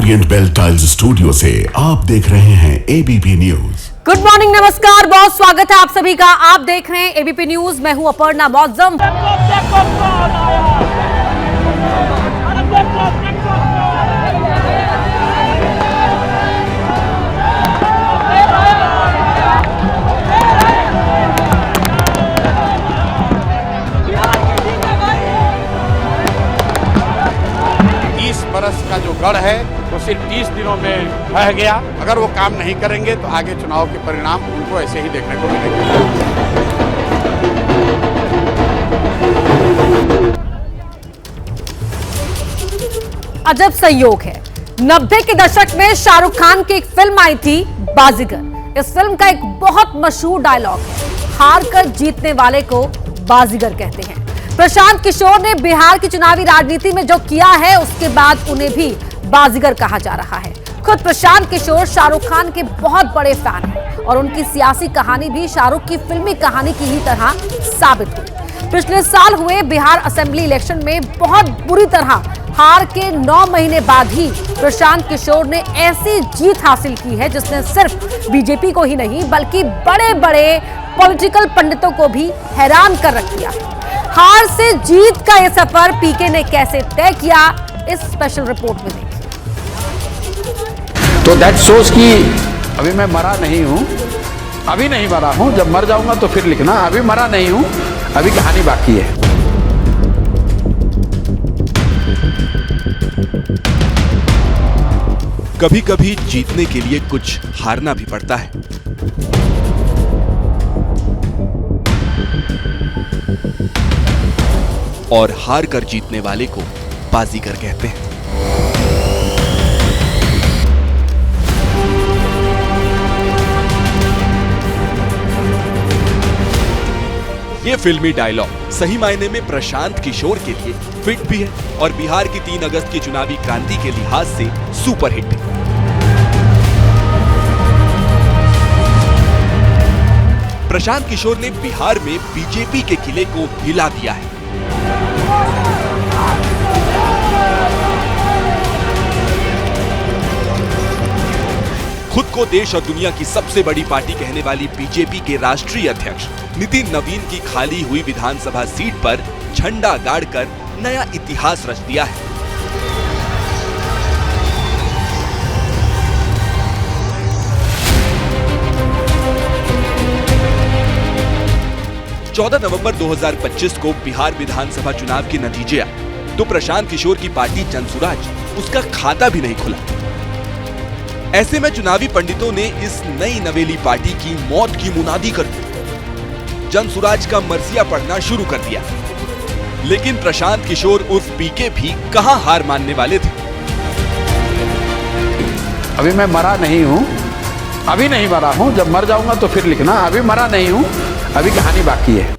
Orient bell tiles studio से आप देख रहे हैं एबीपी न्यूज। गुड मॉर्निंग, नमस्कार, बहुत स्वागत है आप सभी का। आप देख रहे हैं एबीपी न्यूज। मैं हूं अपर्णा मौजम। बरस का जो गढ़ है वो सिर्फ 30 दिनों में ढह गया। अगर वो काम नहीं करेंगे तो आगे चुनाव के परिणाम उनको ऐसे ही देखने को मिलेंगे। अजब संयोग है, 90 के दशक में शाहरुख खान की एक फिल्म आई थी बाजीगर। इस फिल्म का एक बहुत मशहूर डायलॉग है, हार कर जीतने वाले को बाजीगर कहते हैं। प्रशांत किशोर ने बिहार की चुनावी राजनीति में जो किया है उसके बाद उन्हें भी बाजीगर कहा जा रहा है। खुद प्रशांत किशोर शाहरुख खान के बहुत बड़े फैन हैं और उनकी सियासी कहानी भी शाहरुख की फिल्मी कहानी की ही तरह साबित हुई। पिछले साल हुए बिहार असेंबली इलेक्शन में बहुत बुरी तरह हार के 9 महीने बाद ही प्रशांत किशोर ने ऐसी जीत हासिल की है जिसने सिर्फ बीजेपी को ही नहीं बल्कि बड़े बड़े पॉलिटिकल पंडितों को भी हैरान कर रख दिया। हार से जीत का यह सफर पीके ने कैसे तय किया, इस स्पेशल रिपोर्ट में देखिए। तो दैट शोज कि अभी मैं मरा नहीं हूं, अभी नहीं मरा हूं, जब मर जाऊंगा तो फिर लिखना अभी मरा नहीं हूं, अभी कहानी बाकी है। कभी कभी जीतने के लिए कुछ हारना भी पड़ता है। और हार कर जीतने वाले को बाजीगर कहते हैं। ये फिल्मी डायलॉग सही मायने में प्रशांत किशोर के लिए फिट भी है और बिहार की 3 अगस्त की चुनावी क्रांति के लिहाज से सुपरहिट भी। प्रशांत किशोर ने बिहार में बीजेपी के किले को हिला दिया है। खुद को देश और दुनिया की सबसे बड़ी पार्टी कहने वाली बीजेपी के राष्ट्रीय अध्यक्ष नितिन नवीन की खाली हुई विधानसभा सीट पर झंडा गाड़कर नया इतिहास रच दिया है। चौदह नवंबर 2025 को बिहार विधानसभा चुनाव के नतीजे आए तो प्रशांत किशोर की पार्टी जनसुराज उसका खाता भी नहीं खुला। ऐसे में चुनावी पंडितों ने इस नई नवेली पार्टी की मौत की मुनादी कर दी। जनसुराज का मरसिया पढ़ना शुरू कर दिया। लेकिन प्रशांत किशोर उर्फ पीके भी कहां हार मानने वाले थे। अभी मैं मरा नहीं हूं, अभी नहीं मरा हूं, जब मर जाऊंगा तो फिर लिखना अभी मरा नहीं हूं, अभी कहानी बाकी है।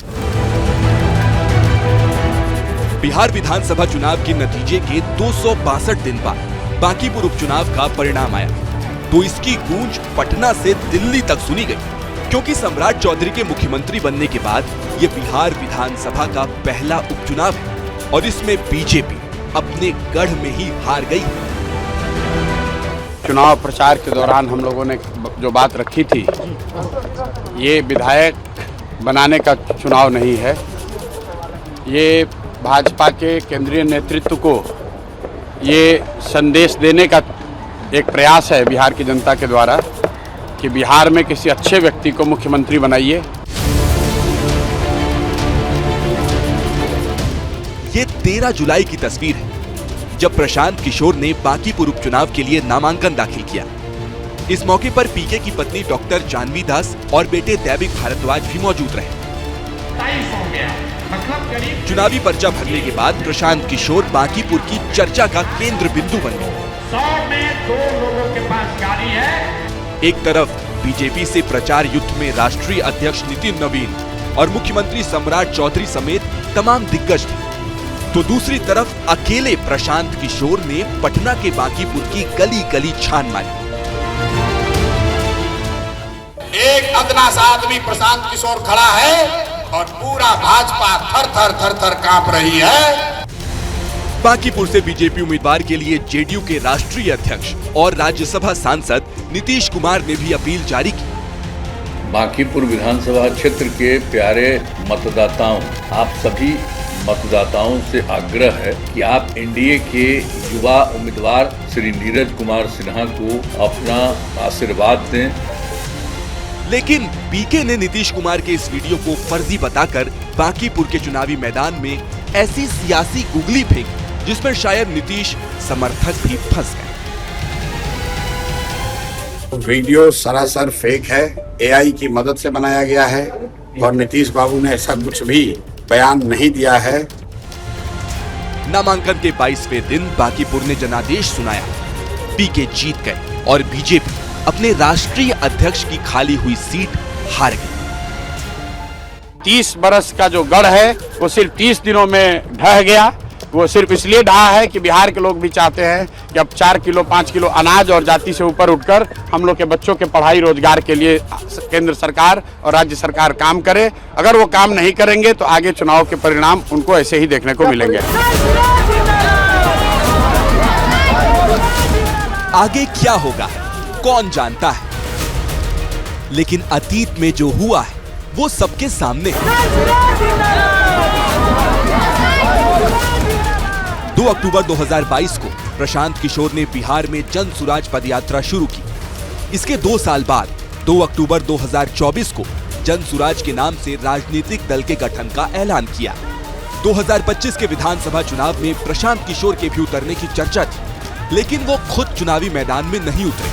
बिहार विधानसभा चुनाव के नतीजे के 262 दिन बाद बांकीपुर उपचुनाव का परिणाम आया तो इसकी गूंज पटना से दिल्ली तक सुनी गई, क्योंकि सम्राट चौधरी के मुख्यमंत्री बनने के बाद ये बिहार विधानसभा का पहला उपचुनाव है और इसमें बीजेपी अपने गढ़ में ही हार गई। चुनाव प्रचार के दौरान हम लोगों ने जो बात रखी थी, ये विधायक बनाने का चुनाव नहीं है, ये भाजपा के केंद्रीय नेतृत्व को ये संदेश देने का एक प्रयास है बिहार की जनता के द्वारा कि बिहार में किसी अच्छे व्यक्ति को मुख्यमंत्री बनाइए। ये 13 जुलाई की तस्वीर है जब प्रशांत किशोर ने बांकीपुर उपचुनाव के लिए नामांकन दाखिल किया। इस मौके पर पीके की पत्नी डॉक्टर जानवी दास और बेटे दैविक भारद्वाज भी मौजूद रहे। चुनावी पर्चा भरने के बाद प्रशांत किशोर बांकीपुर की चर्चा का केंद्र बिंदु बन गए। 100 में 2 लोगों के पास गाड़ी है। एक तरफ बीजेपी से प्रचार युद्ध में राष्ट्रीय अध्यक्ष नितिन नवीन और मुख्यमंत्री सम्राट चौधरी समेत तमाम दिग्गज थे, तो दूसरी तरफ अकेले प्रशांत किशोर ने पटना के बांकीपुर की गली गली छान मारी। एक अदना सा आदमी प्रशांत किशोर खड़ा है और पूरा भाजपा थर थर कांप रही है। बांकीपुर से बीजेपी उम्मीदवार के लिए जेडीयू के राष्ट्रीय अध्यक्ष और राज्यसभा सांसद नीतीश कुमार ने भी अपील जारी की। बांकीपुर विधानसभा क्षेत्र के प्यारे मतदाताओं, आप सभी मतदाताओं से आग्रह है कि आप एनडीए के युवा उम्मीदवार श्री नीरज कुमार सिन्हा को अपना आशीर्वाद दें। लेकिन पीके ने नीतीश कुमार के इस वीडियो को फर्जी बताकर बांकीपुर के चुनावी मैदान में ऐसी सियासी गुगली फेंकी जिसमें शायद नीतीश समर्थक भी फंस गए। वीडियो सरासर फेक है, एआई की मदद से बनाया गया है और नीतीश बाबू ने ऐसा कुछ भी बयान नहीं दिया है। नामांकन के 22वें दिन बांकीपुर ने जनादेश सुनाया। पीके जीत गए और बीजेपी अपने राष्ट्रीय अध्यक्ष की खाली हुई सीट हार गई। 30 बरस का जो गढ़ है वो सिर्फ 30 दिनों में ढह गया। वो सिर्फ इसलिए ढहा है कि बिहार के लोग भी चाहते हैं कि अब 4 किलो 5 किलो अनाज और जाति से ऊपर उठकर हम लोग के बच्चों के पढ़ाई रोजगार के लिए केंद्र सरकार और राज्य सरकार काम करे। अगर वो काम नहीं करेंगे तो आगे चुनाव के परिणाम उनको ऐसे ही देखने को मिलेंगे। आगे क्या होगा कौन जानता है, लेकिन अतीत में जो हुआ है वो सबके सामने है। 2 अक्टूबर 2022 को प्रशांत किशोर ने बिहार में जन सुराज पदयात्रा शुरू की। इसके 2 साल बाद 2 अक्टूबर 2024 को जन सुराज के नाम से राजनीतिक दल के गठन का ऐलान किया। 2025 के विधानसभा चुनाव में प्रशांत किशोर के भी उतरने की चर्चा थी, लेकिन वो खुद चुनावी मैदान में नहीं उतरे।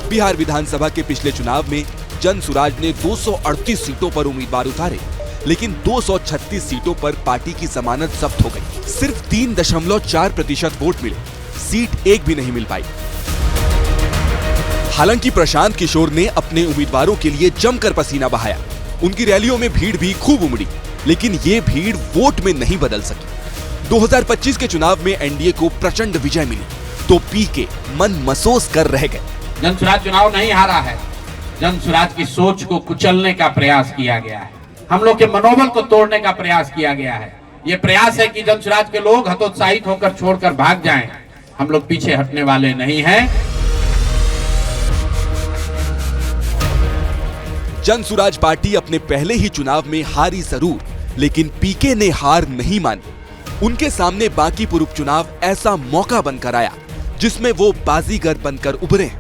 बिहार विधानसभा के पिछले चुनाव में जन सुराज ने 238 सीटों पर उम्मीदवार उतारे, लेकिन 236 सीटों पर पार्टी की जमानत जब्त हो गई। सिर्फ 3.4% वोट मिले, सीट एक भी नहीं मिल पाई। हालांकि प्रशांत किशोर ने अपने उम्मीदवारों के लिए जमकर पसीना बहाया। उनकी रैलियों में भीड़ भी खूब उमड़ी, लेकिन ये भीड़ वोट में नहीं बदल सकी। 2025 के चुनाव में एनडीए को प्रचंड विजय मिली तो पीके मन मसोस कर रह गए। जन सुराज चुनाव नहीं हारा है, जन सुराज की सोच को कुचलने का प्रयास किया गया है, हम लोग के मनोबल को तोड़ने का प्रयास किया गया है। ये प्रयास है कि जन सुराज के लोग हतोत्साहित होकर छोड़कर भाग जाएं। हम लोग पीछे हटने वाले नहीं हैं। जन सुराज पार्टी अपने पहले ही चुनाव में हारी जरूर, लेकिन पीके ने हार नहीं मानी। उनके सामने बांकीपुर उपचुनाव ऐसा मौका बनकर आया जिसमें वो बाजीगर बनकर उभरे।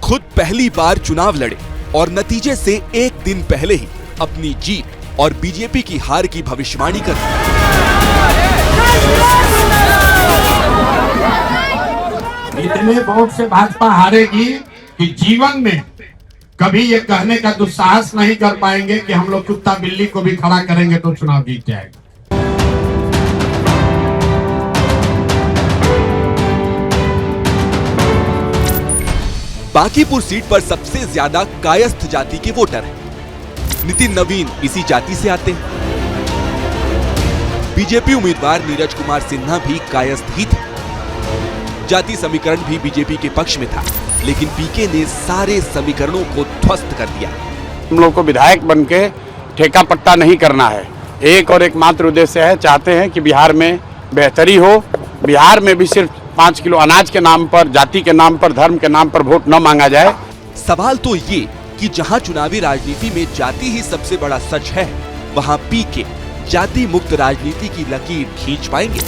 खुद पहली बार चुनाव लड़े और नतीजे से एक दिन पहले ही अपनी जीत और बीजेपी की हार की भविष्यवाणी कर दी। इतने वोट से भाजपा हारेगी कि जीवन में कभी ये कहने का दुस्साहस नहीं कर पाएंगे कि हम लोग कुत्ता बिल्ली को भी खड़ा करेंगे तो चुनाव जीत जाएगा। बांकीपुर सीट पर सबसे ज्यादा कायस्थ जाति के वोटर हैं। नितिन नवीन इसी जाति से आते हैं। बीजेपी उम्मीदवार नीरज कुमार सिन्हा भी कायस्थ ही थे। जाति समीकरण भी बीजेपी के पक्ष में था, लेकिन पीके ने सारे समीकरणों को ध्वस्त कर दिया। हम लोग को विधायक बनके ठेका पट्टा नहीं करना है। एक और एकमात्र उद्देश्य है, चाहते हैं कि बिहार में बेहतरी हो। बिहार में भी सिर्फ 5 किलो अनाज के नाम पर, जाति के नाम पर, धर्म के नाम पर वोट न मांगा जाए। सवाल तो ये कि जहां चुनावी राजनीति में जाति ही सबसे बड़ा सच है, वहां पीके जाति मुक्त राजनीति की लकीर खींच पाएंगे।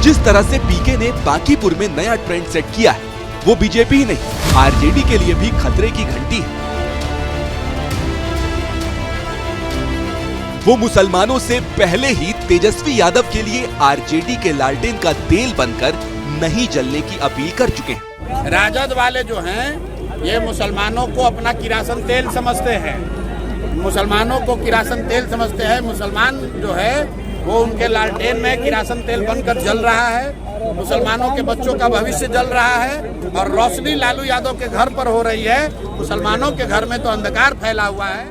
जिस तरह से पीके ने बांकीपुर में नया ट्रेंड सेट किया है, वो बीजेपी ही नहीं, आरजेडी के लिए भी खतरे की घंटी है। वो मुसलमानों से पहले ही तेजस्वी यादव के लिए आरजेडी के लालटेन का तेल बनकर नहीं जलने की अपील कर चुके हैं। राजद वाले जो हैं, ये मुसलमानों को अपना किरासन तेल समझते हैं, मुसलमानों को किरासन तेल समझते हैं। मुसलमान जो है वो उनके लालटेन में किरासन तेल बनकर जल रहा है। मुसलमानों के बच्चों का भविष्य जल रहा है और रोशनी लालू यादव के घर पर हो रही है। मुसलमानों के घर में तो अंधकार फैला हुआ है।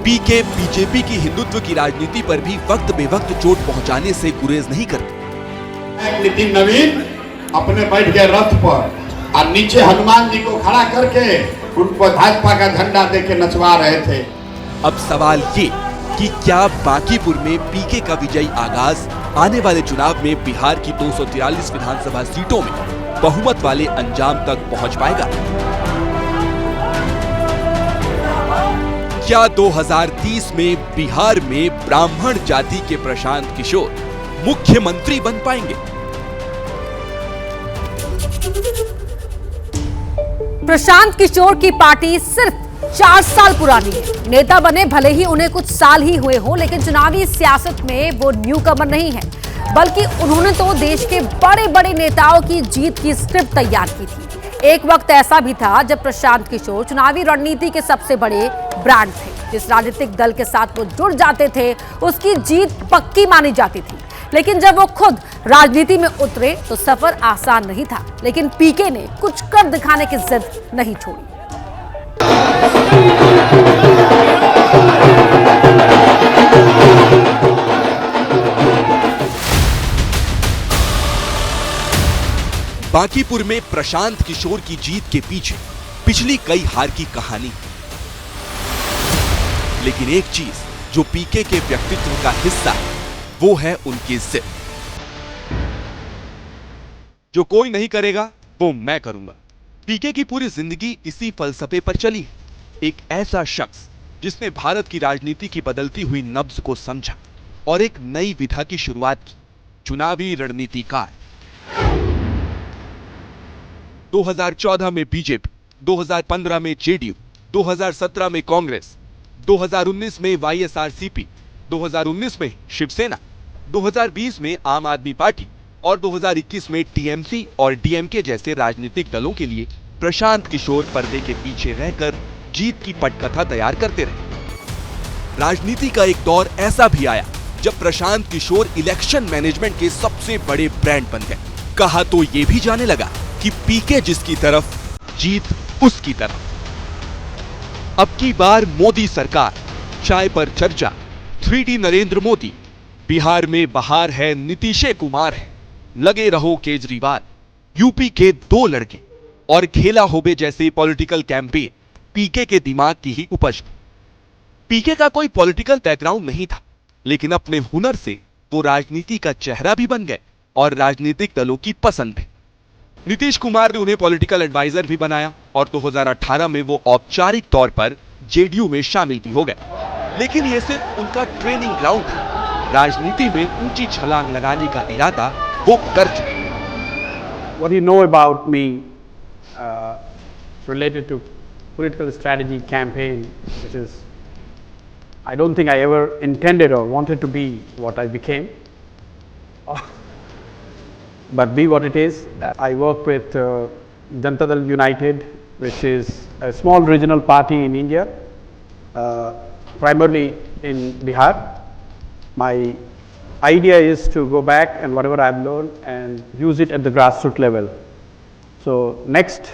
पीके बीजेपी की हिंदुत्व की राजनीति पर भी वक्त बेवक्त चोट पहुंचाने से गुरेज नहीं करते। नितिन नवीन अपने बैठ गए रथ पर और नीचे हनुमान जी को खड़ा करके उनको भाजपा का झंडा देके नचवा रहे थे। अब सवाल ये कि क्या बांकीपुर में पीके का विजयी आगाज आने वाले चुनाव में बिहार की 243 विधानसभा सीटों में बहुमत वाले अंजाम तक पहुंच पाएगा? क्या 2030 में बिहार में ब्राह्मण जाति के प्रशांत किशोर मुख्यमंत्री बन पाएंगे? प्रशांत किशोर की पार्टी सिर्फ 4 साल पुरानी है। नेता बने भले ही उन्हें कुछ साल ही हुए हो, लेकिन चुनावी सियासत में वो न्यू कमर नहीं है, बल्कि उन्होंने तो देश के बड़े बड़े नेताओं की जीत की स्क्रिप्ट तैयार की थी। एक वक्त ऐसा भी था जब प्रशांत किशोर चुनावी रणनीति के सबसे बड़े ब्रांड थे। जिस राजनीतिक दल के साथ वो जुड़ जाते थे उसकी जीत पक्की मानी जाती थी। लेकिन जब वो खुद राजनीति में उतरे तो सफर आसान नहीं था, लेकिन पीके ने कुछ कर दिखाने की जिद नहीं छोड़ी। बांकीपुर में प्रशांत किशोर की जीत के पीछे पिछली कई हार की कहानी, लेकिन एक चीज जो पीके के व्यक्तित्व का हिस्सा है वो है उनकी जिद। जो कोई नहीं करेगा वो मैं करूंगा। पीके की पूरी जिंदगी इसी फलसफे पर चली। एक ऐसा शख्स जिसने भारत की राजनीति की बदलती हुई नब्ज को समझा और एक नई विधा की शुरुआत की। चुनावी रणनीतिकार। 2014 में बीजेपी, 2015 में जेडीयू, 2017 में कांग्रेस, 2019 में वाईएसआरसीपी, 2019 में शिवसेना, 2020 में आम आदमी पार्टी और 2021 में टीएमसी और डीएमके जैसे राजनीतिक दलों के लिए प्रशांत किशोर पर्दे के पीछे रहकर जीत की पटकथा तैयार करते रहे। राजनीति का एक दौर ऐसा भी आया जब प्रशांत किशोर इलेक्शन मैनेजमेंट के सबसे बड़े ब्रांड बन गए। कहा तो ये भी जाने लगा कि पीके जिसकी तरफ जीत उसकी तरफ। अब की बार मोदी सरकार, चाय पर चर्चा, 3D नरेंद्र मोदी, बिहार में बहार है, नीतीश कुमार है, लगे रहो केजरीवाल, यूपी के 2 लड़के और खेला होबे जैसे पॉलिटिकल कैंपेन पीके के दिमाग की ही उपज। पीके का कोई पॉलिटिकल बैकग्राउंड नहीं था, लेकिन अपने हुनर से वो राजनीति का चेहरा भी बन गए और राजनीतिक दलों की पसंद भी। नीतीश कुमार ने उन्हें पॉलिटिकल एडवाइजर भी बनाया और 2018 में वो औपचारिक तौर पर जेडीयू में शामिल भी हो गए। लेकिन ये सिर्फ उनका ट्रेनिंग ग्राउंड था। राजनीति में ऊंची छलांग लगाने का इरादा वो कर चुके। What you know about me related to political strategy campaign, which is, I don't think I ever intended or wanted to be what I became, but be what it is. I work with Janata Dal United, which is a small regional party in India, primarily in Bihar. My idea is to go back and whatever I've learned and use it at the grassroots level. So next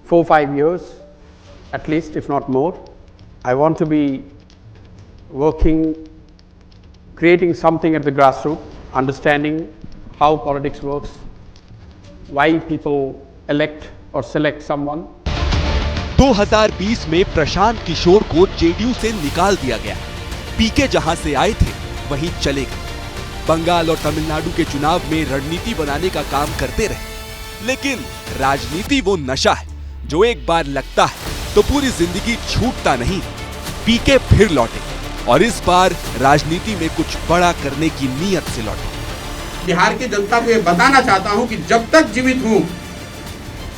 4-5 years, at least, if not more, I want to be working, creating something at the grassroots, understanding how politics works, why people elect or select someone. 2020 में प्रशांत किशोर को JDU से निकाल दिया गया। पीके जहां से आए थे वहीं चले गए। बंगाल और तमिलनाडु के चुनाव में रणनीति बनाने का काम करते रहे। लेकिन राजनीति वो नशा है जो एक बार लगता है तो पूरी जिंदगी छूटता नहीं। पीके फिर लौटे और इस बार राजनीति में कुछ बड़ा करने की नीयत से लौटे। बिहार की जनता को ये बताना चाहता हूं कि जब तक जीवित हूं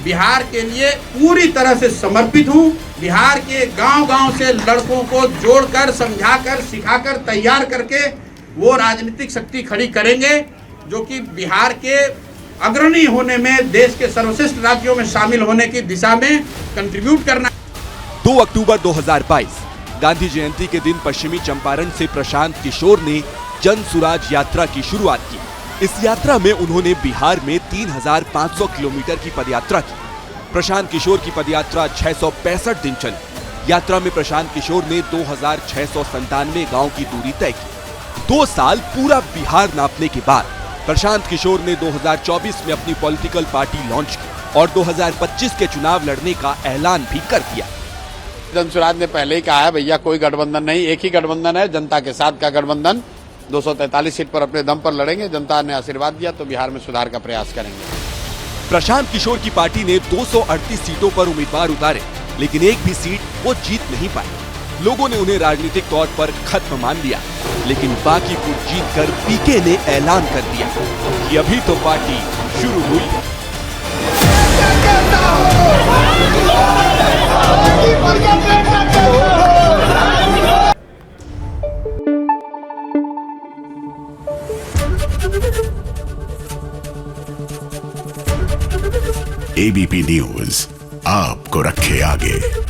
बिहार के लिए पूरी तरह से समर्पित हूं। बिहार के गांव-गांव से लड़कों को जोड़कर, समझाकर, सिखाकर, तैयार करके वो राजनीतिक शक्ति खड़ी करेंगे जो कि बिहार के अग्रणी होने में, देश के सर्वश्रेष्ठ राज्यों में शामिल होने की दिशा में कंट्रीब्यूट करना। 2 अक्टूबर 2022 गांधी जयंती के दिन पश्चिमी चंपारण से प्रशांत किशोर ने जन सुराज यात्रा की शुरुआत की। इस यात्रा में उन्होंने बिहार में 3500 किलोमीटर की पदयात्रा की। प्रशांत किशोर की पदयात्रा 665 दिन चली। यात्रा में प्रशांत किशोर ने 2697 गांव की दूरी तय की। 2 साल पूरा बिहार नापने के बाद प्रशांत किशोर ने 2024 में अपनी पॉलिटिकल पार्टी लॉन्च की और 2025 के चुनाव लड़ने का ऐलान भी कर दिया। जनसुराज ने पहले ही कहा है भैया कोई गठबंधन नहीं, एक ही गठबंधन है, जनता के साथ का गठबंधन। 243 सीट पर अपने दम पर लड़ेंगे, जनता ने आशीर्वाद दिया तो बिहार में सुधार का प्रयास करेंगे। प्रशांत किशोर की पार्टी ने 238 सीटों पर उम्मीदवार उतारे, लेकिन एक भी सीट वो जीत नहीं पाए। लोगों ने उन्हें राजनीतिक तौर पर खत्म मान लिया, लेकिन बांकीपुर जीतकर पीके ने ऐलान कर दिया कि अभी तो पार्टी शुरू हुई। एबीपी न्यूज आपको रखे आगे।